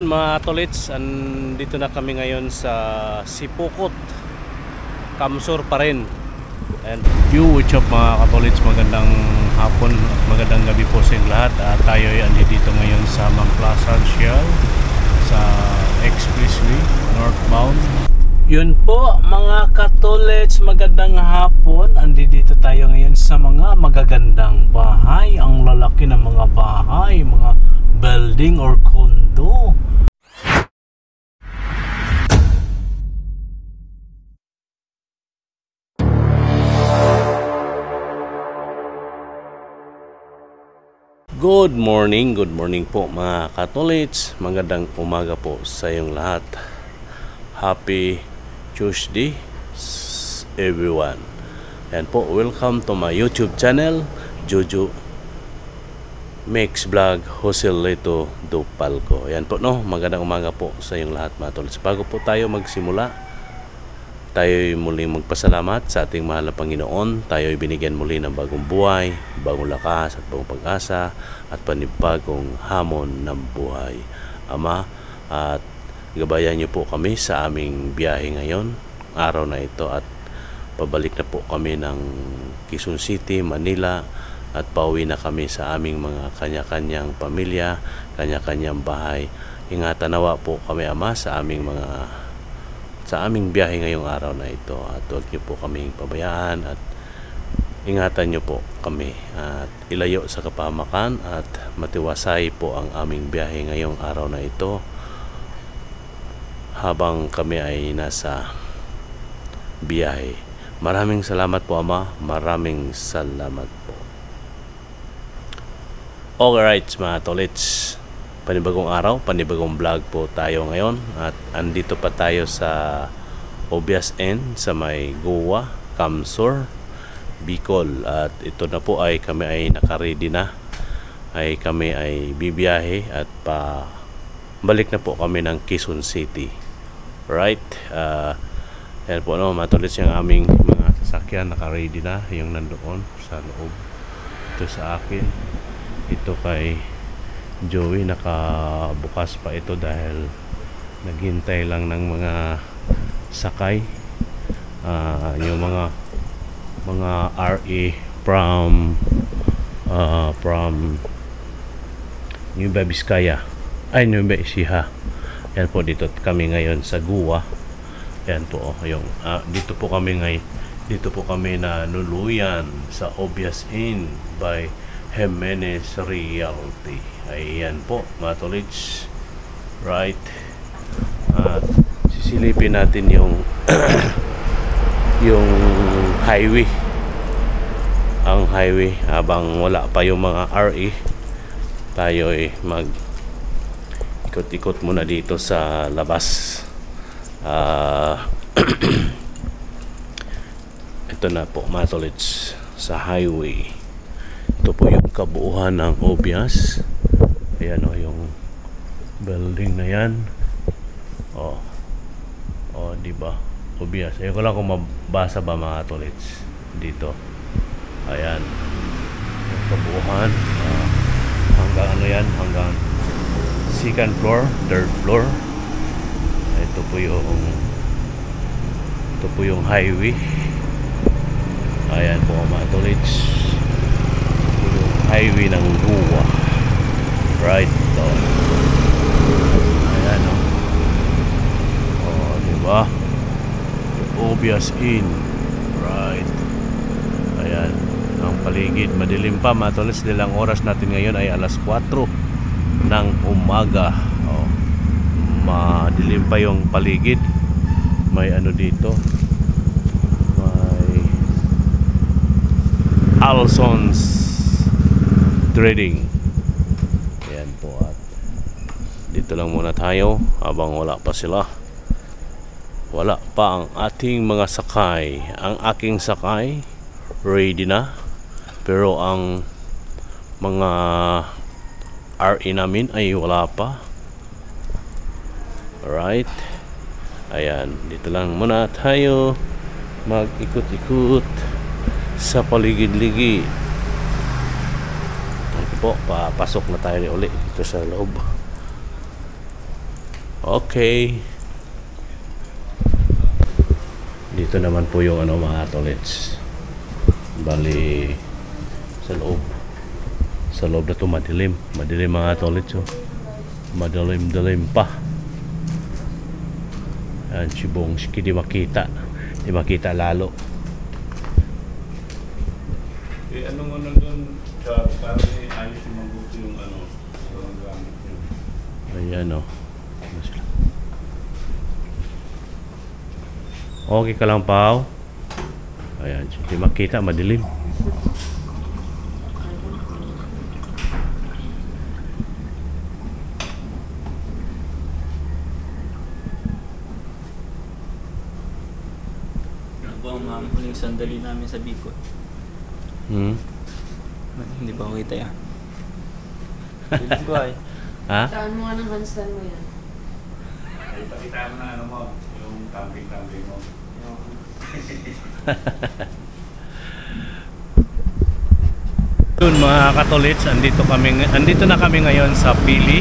mga tolits, andito na kami ngayon sa Sipokot, Kamsur pa rin. And what's up mga katolits, magandang hapon at magandang gabi po sa inyong lahat. Tayo ay andito ngayon sa Plaza Shell sa Expressway northbound. Yun po mga katolits, magandang hapon. Andito tayo ngayon sa mga magagandang bahay. Ang lalaki ng mga bahay, mga building or condo. Good morning po mga katolits. Magandang umaga po sa iyong lahat. Happy Tuesday everyone. And po, welcome to my YouTube channel, Jojo Mix Vlog Joselito Dupalco. Yan po, no, magandang umaga po sa iyong lahat mga tolits. Bago po tayo magsimula, tayo muling magpasalamat sa ating mahal na Panginoon. Tayo binigyan muli ng bagong buhay, bagong lakas at bagong pag-asa at panibagong hamon ng buhay. Ama, at gabayan niyo po kami sa aming biyahe ngayon, araw na ito, at pabalik na po kami ng Quezon City, Manila, at pauwi na kami sa aming mga kanya-kanyang pamilya, kanya-kanyang bahay. Ingatan nawa po kami, Ama, sa aming biyahe ngayong araw na ito, at huwag niyo po kaming pabayaan at ingatan niyo po kami at ilayo sa kapahamakan at matiwasay po ang aming biyahe ngayong araw na ito habang kami ay nasa biyahe. Maraming salamat po, Ama, maraming salamat po. Alright mga tolits, panibagong araw, panibagong vlog po tayo ngayon, at andito pa tayo sa Obias N sa may Goa, Kamsur, Bicol. At ito na po ay kami ay nakaready na, ay kami ay bibiyahe at balik na po kami ng Quezon City. Right, yan po, no, mga tolits, yung aming mga sasakyan nakaready na, yung nandoon sa loob. Ito sa akin, ito kay Joey, nakabukas pa ito dahil naghintay lang ng mga sakay, yung mga RE from Nueva Vizcaya, Nueva Ecija. Yan po, dito kami ngayon sa Goa. Yan po, yung dito po kami na nuluyan sa Obias Inn by Jimenez Realty. Ayan po mga tolits. Right, at sisilipin natin yung yung highway, ang highway, habang wala pa yung mga RE. Tayo ay mag ikot-ikot muna dito sa labas. Ito na po mga tolits, sa highway. Ito po yung kabuuan ng Obias. Ayan o, yung building na yan. Diba? Obias. Ayun ko lang kung mabasa ba mga tolits dito. Ayan. Yung kabuuan. Hanggang ano yan? Hanggang second floor, third floor. Ito po yung highway. Ayan po mga tolits, highway ng Goa. Right, so ayan o, diba, Obias Inn. Right, ayan ang paligid. Madilim pa mga tolits, nilang oras natin ngayon ay alas 4 ng umaga. Madilim pa yung paligid. May ano dito, may Alson's Trading. Ayan po, at dito lang muna tayo habang wala pa sila. Wala pa ang ating mga sakay. Ang aking sakay ready na, pero ang mga RE namin ay wala pa. Alright, ayan, dito lang muna tayo mag-ikot-ikot sa paligid-ligid. po, papasok na tayo ulit dito sa loob. Okay. Dito naman po yung ano mga tolits. Bali sa loob. Sa loob na to madilim. Madilim mga tolits. Oh. Madilim-dilim pa. Ayan si Bongski di makita. Di makita lalo. Anong ano doon para ayos yung mabuti yung ano yung gamit nyo. Ayan o. Ano sila? Okay ka lang Pao? Ayan, hindi makita, madilim. Ang mga huling sandali namin sa Bicol. Hindi ba kita yan? Piling ko ay. Ha? Taan mo nga ng handstand mo yan. Ay, pakita mo na ano mo, yung camping mo. Yun mga katolits, andito na kami ngayon sa Pili.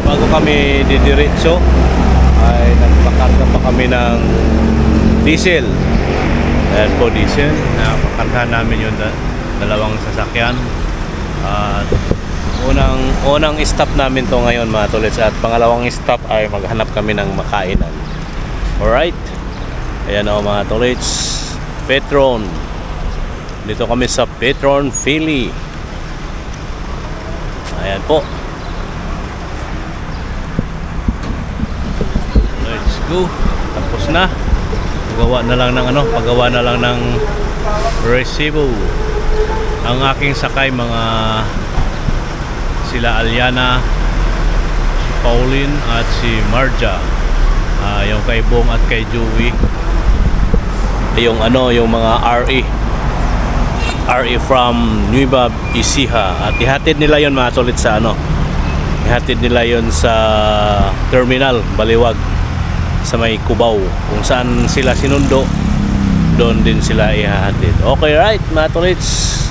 Bago kami didiretso ay nagpakarga pa kami ng diesel. Ayan po diesel, napakargahan namin yung dalawang sasakyan. At unang stop namin to ngayon mga tolits, at pangalawang stop ay maghanap kami ng makainan. Alright, ayan o mga tolits, Petron. Dito kami sa Petron Philly. Ayan po. Let's go. Tapos na. Pagawa na lang ng resibo. Ang aking sakay mga sila Aliana, si Pauline at si Marja. Yung kay Bong at kay Joey. Yung mga RE from Nueva Ecija, at ihatid nila yon mga tolit sa ihatid nila yon sa terminal Baliwag sa may Cubao, kung saan sila sinundo doon din sila ihahatid. Okay, right mga tolits,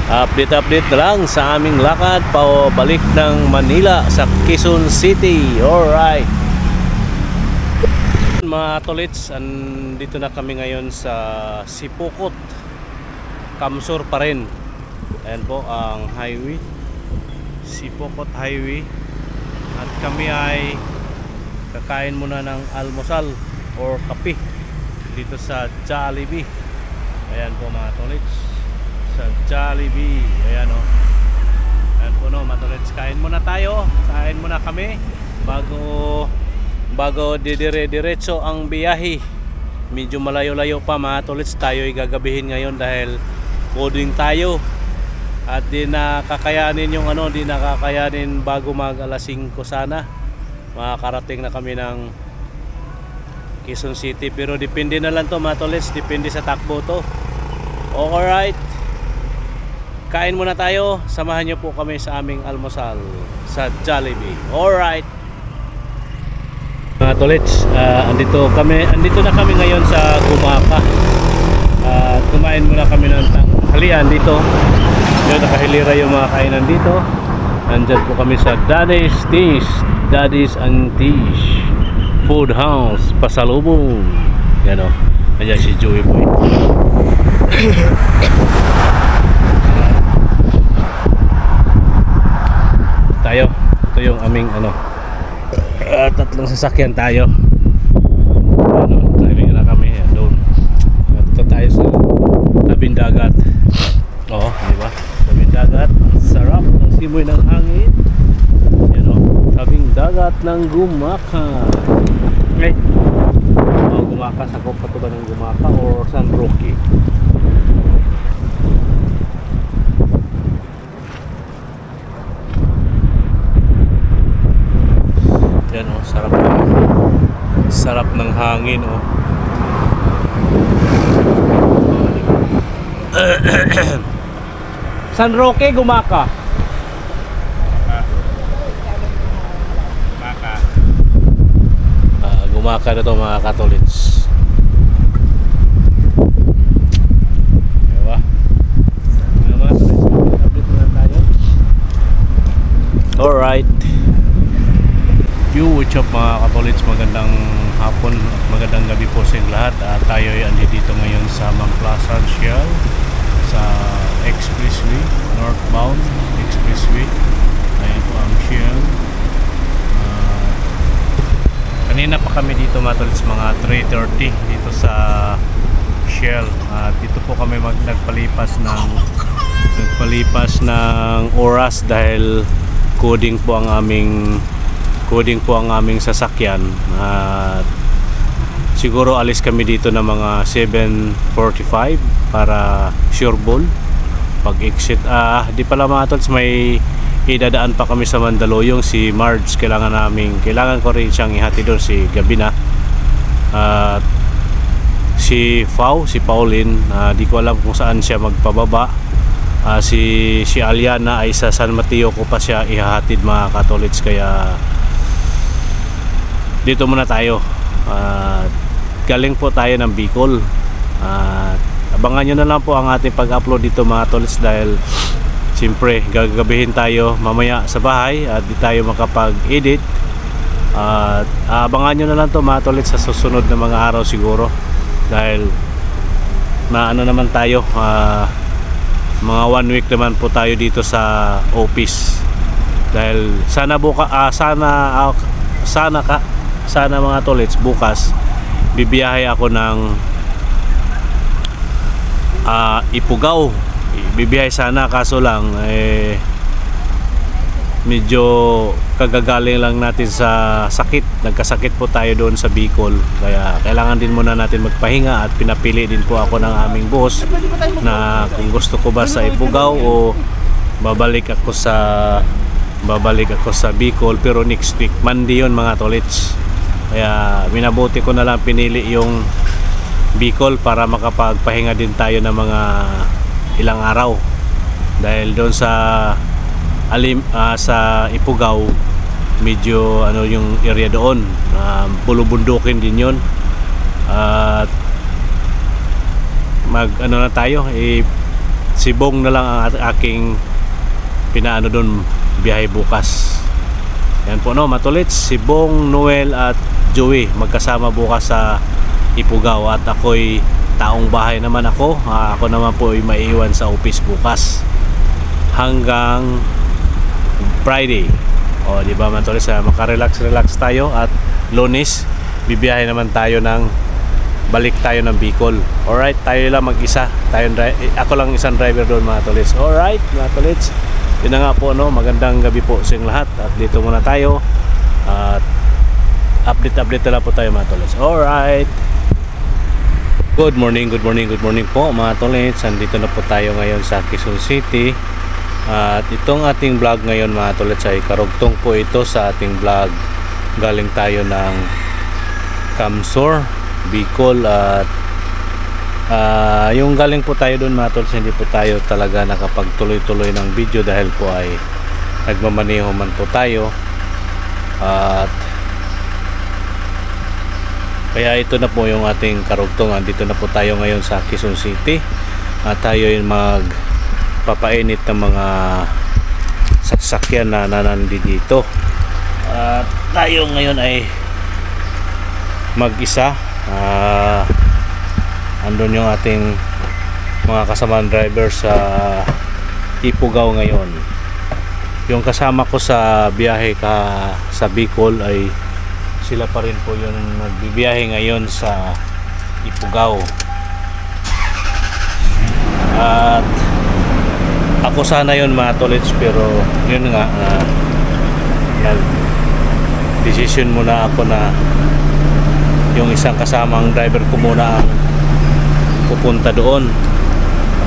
update na lang sa aming lakad pabalik ng Manila sa Quezon City. Alright mga tolits, andito na kami ngayon sa Sipokot, Kamsur pa rin. Ayan po ang highway, Sipokot Highway, at kami ay kakain muna ng almusal or kape dito sa Jollibee. Ayan po mga tolits, sa Jollibee. Ayan o. Ayan po no mga tolits, kain muna tayo, kain muna kami bago diretso ang biyahe. Medyo malayo-layo pa mga tolits, tayo ay gagabihin ngayon dahil coding tayo at di nakakayanin bago mag alas 5 sana. Makakarating na kami ng Quezon City, pero depende na lang to mga tolits, depende sa takbo to. Alright, kain muna tayo, samahan nyo po kami sa aming almusal sa Jollibee. Alright mga tolits, andito na kami ngayon sa Gumaka. Kumain muna kami ng tanghalian dito. Nakahilira yung mga kainan dito. Andyan po kami sa Daddy's Antish Food House, pasalubong. Yan o, andyan si Joey Boy. Tayo, ito yung aming tatlong sasakyan tayo. Driving na kami doon. Ito tayo sa tabing dagat. Oo, di ba? Tabing dagat, sarap ng simoy ng hangin. Yan o, tabing dagat ng Gumaka. Okay. Gumaka, sakop pa ito ba ng Gumaka or San Roque? Yan o, sarap ng hangin o. San Roque, Gumaka. Gumaka na ito mga Katolits. Diba? Alright. you. What's up mga katolits, magandang hapon at magandang gabi po sa inyong lahat. Tayo ay andito ngayon sa Mamplasan Shell sa Expressway, northbound Expressway. Ayan po ang Shell. Kanina pa kami dito mga katolits, mga 3:30 dito sa Shell. Dito po kami nagpalipas ng oras dahil coding po ang aming sasakyan. Siguro alis kami dito ng mga 7:45 para Sureball. Pag exit di pala mga tolts, may idadaan pa kami sa Mandaluyong. Si Marge kailangan ko rin siyang ihati doon, si Gabina. Si Pauline, di ko alam kung saan siya magpababa. Si Aliana ay sa San Mateo ko pa siya ihahatid mga katolits, kaya dito muna tayo. Galing po tayo ng Bicol. Abangan nyo na lang po ang ating pag-upload dito mga katolits, dahil siyempre gagabihin tayo mamaya sa bahay at di tayo makapag-edit. Abangan nyo na lang to mga katolits sa susunod na mga araw siguro, dahil maano naman tayo, mga 1 week naman po tayo dito sa office. Dahil sana mga tolits, bukas bibiyahe ako ng Ifugao. Bibiyahe sana, kaso lang medyo kagagaling lang natin sa sakit. Nagkasakit po tayo doon sa Bicol, kaya kailangan din muna natin magpahinga. At pinapili din po ako ng aming boss na kung gusto ko ba sa Ifugao o babalik ako sa Bicol, pero next week Monday yun mga tolits. Kaya minabuti ko na lang pinili yung Bicol para makapagpahinga din tayo ng mga ilang araw, dahil doon sa Ifugao medyo yung area doon, bulubundukin din yun. At na tayo, Sibong na lang ang aking pinaano doon, biyahe bukas. Yan po matolits, Sibong, Noel at Joey magkasama bukas sa Ifugao, at ako'y taong bahay naman ako. Ako naman po ay maiiwan sa office bukas hanggang Friday. Di ba mga tolits, makarelax tayo. At Lunes bibiyahe naman tayo balik tayo ng Bicol. Alright, tayo lang mag-isa. Ako lang isang driver doon mga tolits. Alright mga tolits, yun na nga po magandang gabi po sa inyong lahat. At dito muna tayo at update na lang po tayo mga tolits. Alright, good morning po mga tolits. Andito na po tayo ngayon sa Quezon City. At itong ating vlog ngayon mga tolits ay karugtong po ito sa ating vlog. Galing tayo ng Kamsur, Bicol. At yung galing po tayo doon mga tolits, hindi po tayo talaga nakapagtuloy-tuloy ng video dahil po ay nagmamaneho man po tayo. At kaya ito na po yung ating karugtong. Dito na po tayo ngayon sa Quezon City. At tayo yung papainit ng mga sasakyan na nandito. At tayo ngayon ay mag-isa. Andun yung ating mga kasamang driver sa Ifugao ngayon. Yung kasama ko sa biyahe sa Bicol ay sila pa rin po yung nagbibiyahe ngayon sa Ifugao. At ako sana yun mga tolits, pero yun nga, decision muna ako na yung isang kasamang driver ko muna ang pupunta doon.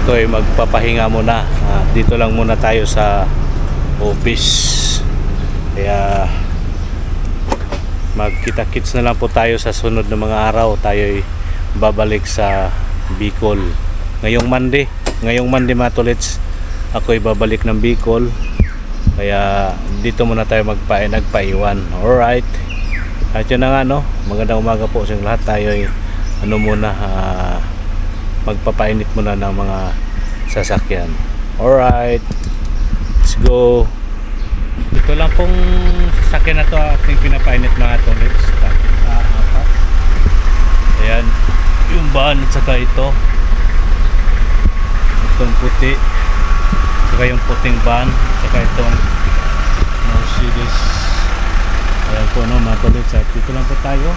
Ako ay magpapahinga muna. Dito lang muna tayo sa office. Kaya magkita-kits na lang po tayo sa sunod na mga araw. Tayo ay babalik sa Bicol ngayong Monday mga tolits. Ako ay babalik ng Bicol, kaya dito muna tayo nagpaiwan. Alright, at yun na nga magandang umaga po sa lahat. Tayo ay magpapainit muna ng mga sasakyan. Alright, let's go. Ito lang pong sasakyan na to ating pinapainit mga tolits. Ayan, yung van at saka ito. Itong puti. Saka yung puting van. Saka itong Mercedes. Ayan po no mga tolits. At dito lang po tayo.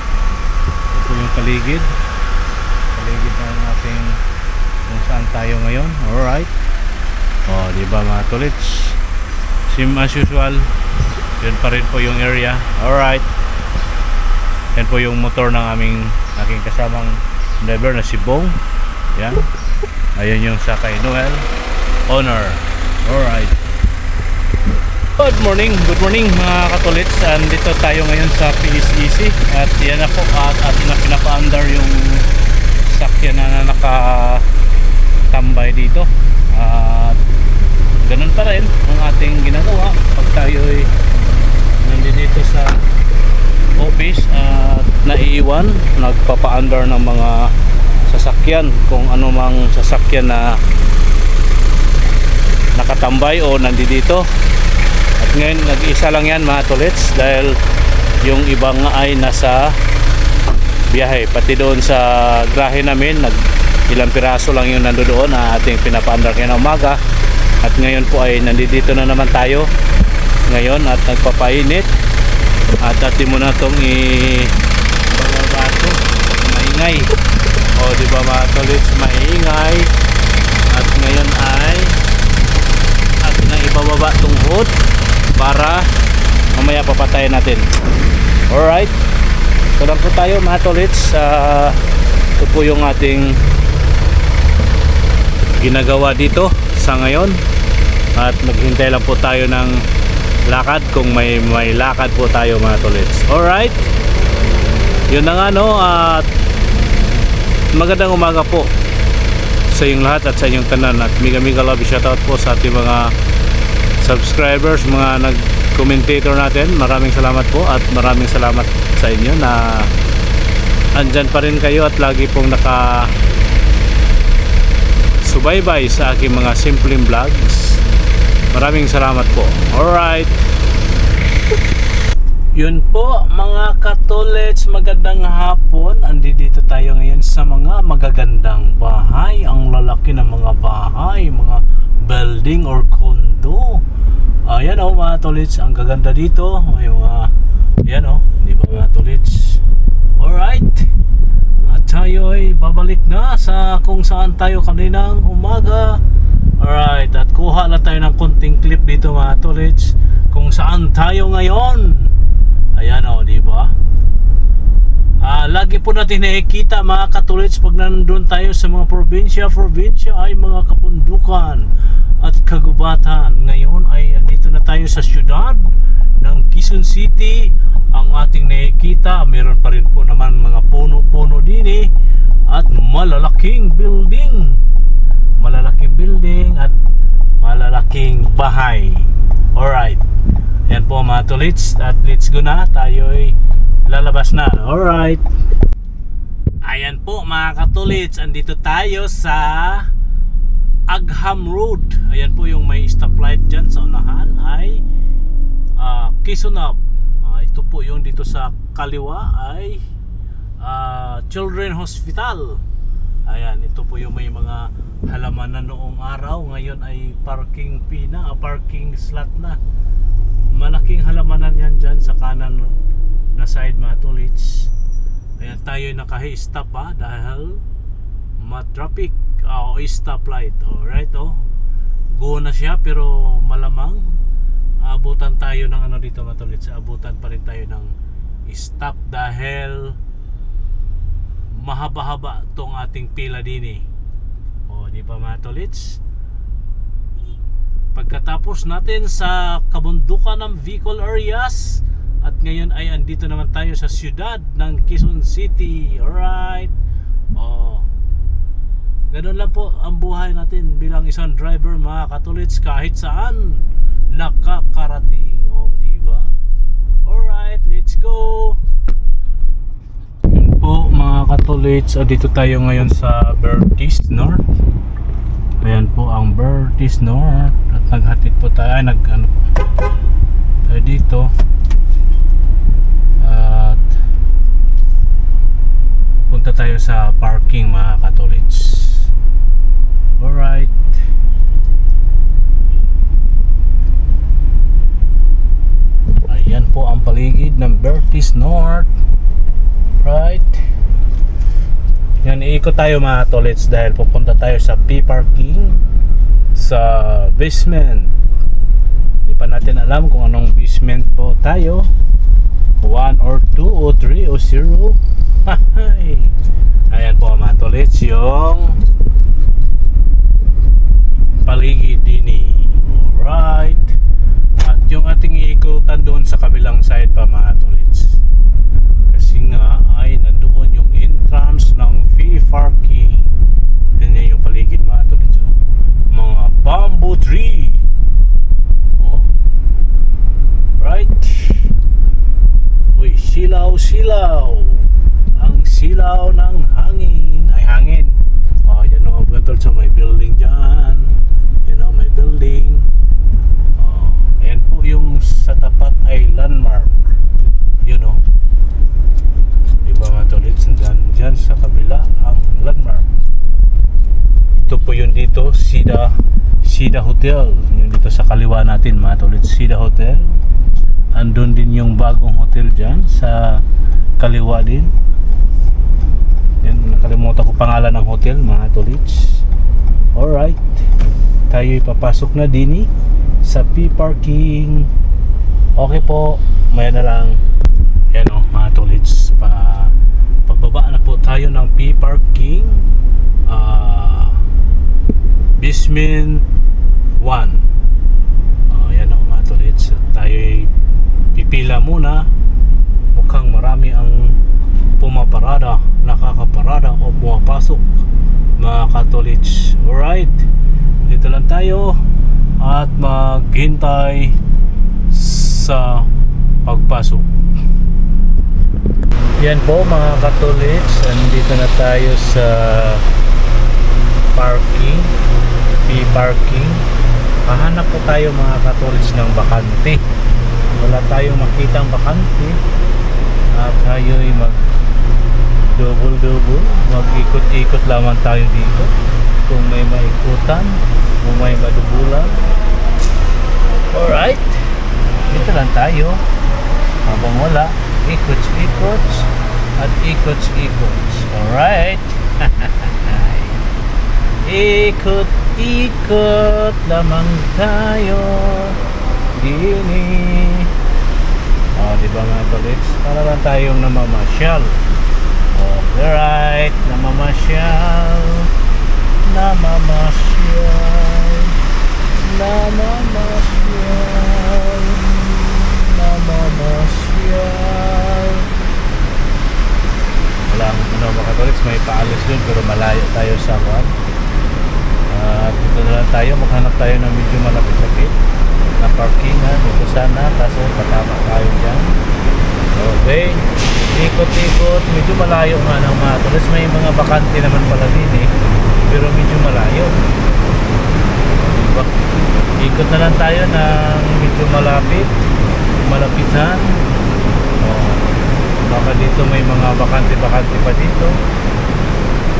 Ito yung paligid. Paligid ng ating kung saan tayo ngayon. Alright. O, diba mga tolits? Same as usual. Yun pa rin po yung area. Alright. Yan po yung motor ng aking kasamang driver na si Bong. Yan. Ayun yung sa kay Noel Honor. Alright. Good morning mga katolits. Andito tayo ngayon sa PSEC. At yan ako at atin na pinapaandar yung sakyan na nakatambay dito. At ganun pa rin ang ating ginagawa pag tayo'y nandito sa office at naiiwan, nagpapaandar ng mga sasakyan, kung ano mang sasakyan na nakatambay o nandito. At ngayon nag-isa lang yan mga tolits dahil yung ibang ay nasa biyahe. Pati doon sa grahe namin ilang piraso lang yung nandoon na ating pinapaandar kayo ng umaga. At ngayon po ay nandito na naman tayo ngayon at nagpapainit. At atin mo na itong i-babato, maingay. O diba mga tolits, maingay. At ngayon ay atin na ibababa itong hood para mamaya papatayin natin. Alright, ito lang po tayo mga tolits. Ito po yung ating ginagawa dito sa ngayon. At maghintay lang po tayo ng lakad kung may lakad po tayo mga tolits. Alright, yun na nga no. At magandang umaga po sa inyong lahat at sa inyong tanan. At mega love shoutout po sa ating mga subscribers, mga nag-commentator natin. Maraming salamat po at maraming salamat sa inyo na andyan pa rin kayo at lagi pong subaybay sa aking mga simpleng vlogs. Maraming salamat po. Alright, yun po mga katolits, magandang hapon. Andito tayo ngayon sa mga magagandang bahay. Ang lalaki ng mga bahay, mga building or condo. Ayan o mga tolits, ang gaganda dito. May mga, ayan o, di ba mga tolits? Alright, at tayo ay babalik na sa kung saan tayo kaninang umaga. Alright, at kuha lang tayo ng konting clip dito mga tolits kung saan tayo ngayon. Ayan o, diba? Lagi po natin nakikita mga katolits pag nandun tayo sa mga probinsya ay mga kabundukan at kagubatan. Ngayon ay andito na tayo sa syudad ng Quezon City. Ang ating nakikita, meron pa rin po naman mga puno-puno din at malalaking building at malalaking bahay. Alright, yan po mga tolits. At let's go na, tayo'y lalabas na. Alright, ayan po mga katolits, andito tayo sa Agham Road. Ayan po yung may stoplight dyan sa unahan ay Quezon Hub. Ito po yung dito sa kaliwa ay Children Hospital. Ayan, ito po yung may mga halaman na noong araw. Ngayon ay parking fee na, parking slot na. Malaking halamanan yan dyan sa kanan na side mga tolits. Ayan, tayo nakahi-stop dahil ma-traffic o stoplight. Alright, go na siya pero malamang abutan tayo ng ano dito mga tolits. Abutan pa rin tayo ng stop dahil mahaba-haba tong ating pila din O di ba mga tolits? Pagkatapos natin sa kabundukan ng vehicle areas, at ngayon ay andito naman tayo sa siyudad ng Quezon City. Alright, ganun lang po ang buhay natin bilang isang driver mga katolits, kahit saan nakakarating. Di ba? Alright, let's go. Po mga katolits, dito tayo ngayon sa Bertis North. Ayan po ang Bertis North. At naghatid po tayo, tayo dito at punta tayo sa parking mga katolits. Alright. Ayan po ang paligid ng Bertis North. Right. Yan, iikot tayo mga katolits dahil pupunta tayo sa P-parking sa basement. Di pa natin alam kung anong basement po tayo, 1 or 2 or 3 o 0. Ayan po mga katolits yung paligid dini. Alright. At yung ating iikutan doon sa kabilang side pa mga katolits, kasi nga ay nandoon yung entrance ng P-parking. Ganyan yung paligid mga katolits. Mga bamboo tree. Oh. Right. Uy, silaw-silaw. Ang silaw ng hangin. Ay, hangin. Oh, yan o, mga katolits. So, may building dyan. Yan o, may building. Oh, yan po yung sa tapat ay landmark. Yun o. Diba mga katolits? Dyan sa kabila ang landmark. Ito po yun dito, Sida Hotel. Yun dito sa kaliwa natin mga katolits, Sida Hotel. Andun din yung bagong hotel dyan sa kaliwa din. Yan, nakalimutan ko pangalan ng hotel mga katolits. Alright, tayo ipapasok na din sa P-parking. Okay po, maya na lang. Yan o mga katolits, pagbaba na po tayo ng P-parking. Basement 1. Yan o mga katolits, tayo pipila muna. Mukhang marami ang pumaparada, nakakaparada o pumapasok mga katolits. Alright, dito lang tayo at maghintay sa pagpasok. Yan po mga katolits, andito na tayo sa parking, P-parking. Hahanap po tayo mga katolits ng bakante. Wala tayong makitang bakante at tayo'y mag double, mag-ikot-ikot lamang tayo dito kung may maikutan, kung may madubulan. Alright, dito lang tayo habang wala, ikots-ikots at ikots-ikots. Alright. Ikot-ikot lamang tayo dini. Diba mga katolits? Para lang tayong namamasyal. Alright, namamasyal. Namamasyal. Namamasyal. Namamasyal. Walang mga katolits, may paalis dun pero malayo tayo sa one. Dito na lang tayo, maghanap tayo ng medyo malapit-lapit na parkingan. Dito sana, kaso patama tayo dyan. Okay, ikot-ikot, medyo malayo nga ng mga katolits. May mga bakante naman pala din pero medyo malayo. Diba? Ikot na lang tayo ng medyo malapitan. Baka dito may mga bakante-bakante pa dito.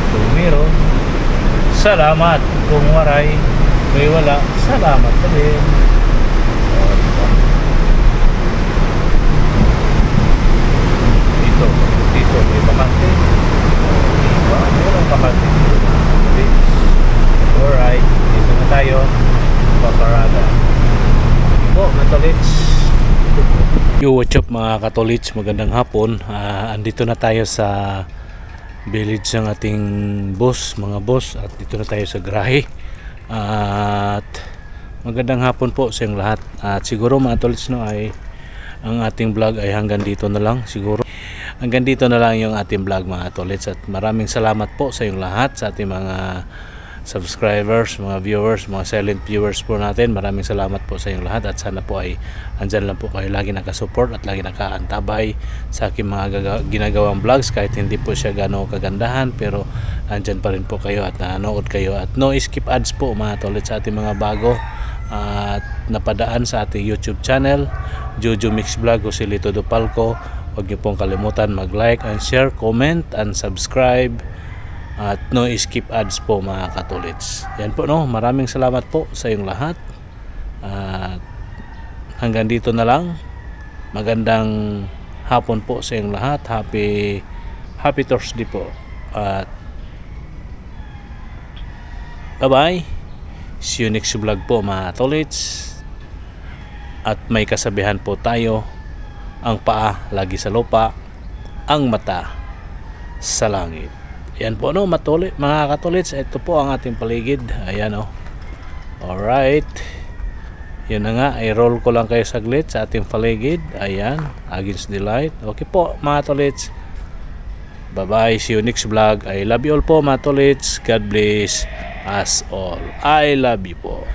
Kung meron, salamat. Kung waray, may wala, salamat pa din. Dito may bakante. Diba? Meron bakante dito. Alright, dito na tayo. Paparada. Po, katolits. Yo, what's up mga katolits? Magandang hapon. Andito na tayo sa village ng ating boss, mga boss, at dito na tayo sa garahe. At magandang hapon po sa inyong lahat. At siguro mga tolits, no, ay ang ating vlog ay hanggang dito na lang. Siguro hanggang dito na lang yung ating vlog mga tolits. At maraming salamat po sa inyong lahat, sa ating mga subscribers, mga viewers, mga silent viewers po natin. Maraming salamat po sa inyong lahat at sana po ay andyan lang po kayo lagi nakasupport at lagi nakaantabay sa aking mga ginagawang vlogs, kahit hindi po siya gano'ng kagandahan, pero andyan pa rin po kayo at nanood kayo at no skip ads po mga tolits sa ating mga bago at napadaan sa ating YouTube channel, Jojo Mix Vlog o si Lito Dupalco. Huwag niyo pong kalimutan mag-like and share, comment and subscribe. At no skip ads po mga katolits. Yan po no, maraming salamat po sa iyong lahat. At hanggang dito na lang. Magandang hapon po sa iyong lahat. Happy Thursday po. At bye-bye. See you next vlog po mga katolits. At may kasabihan po tayo, ang paa lagi sa lupa, ang mata sa langit. Yan po no, mga katolits, ito po ang ating paligid. Ayan o. Alright. Yun na nga, i-roll ko lang kayo saglit sa ating paligid. Ayan, against the light. Okay po mga katolits. Bye bye, see you next vlog. I love you all po mga katolits. God bless us all. I love you po.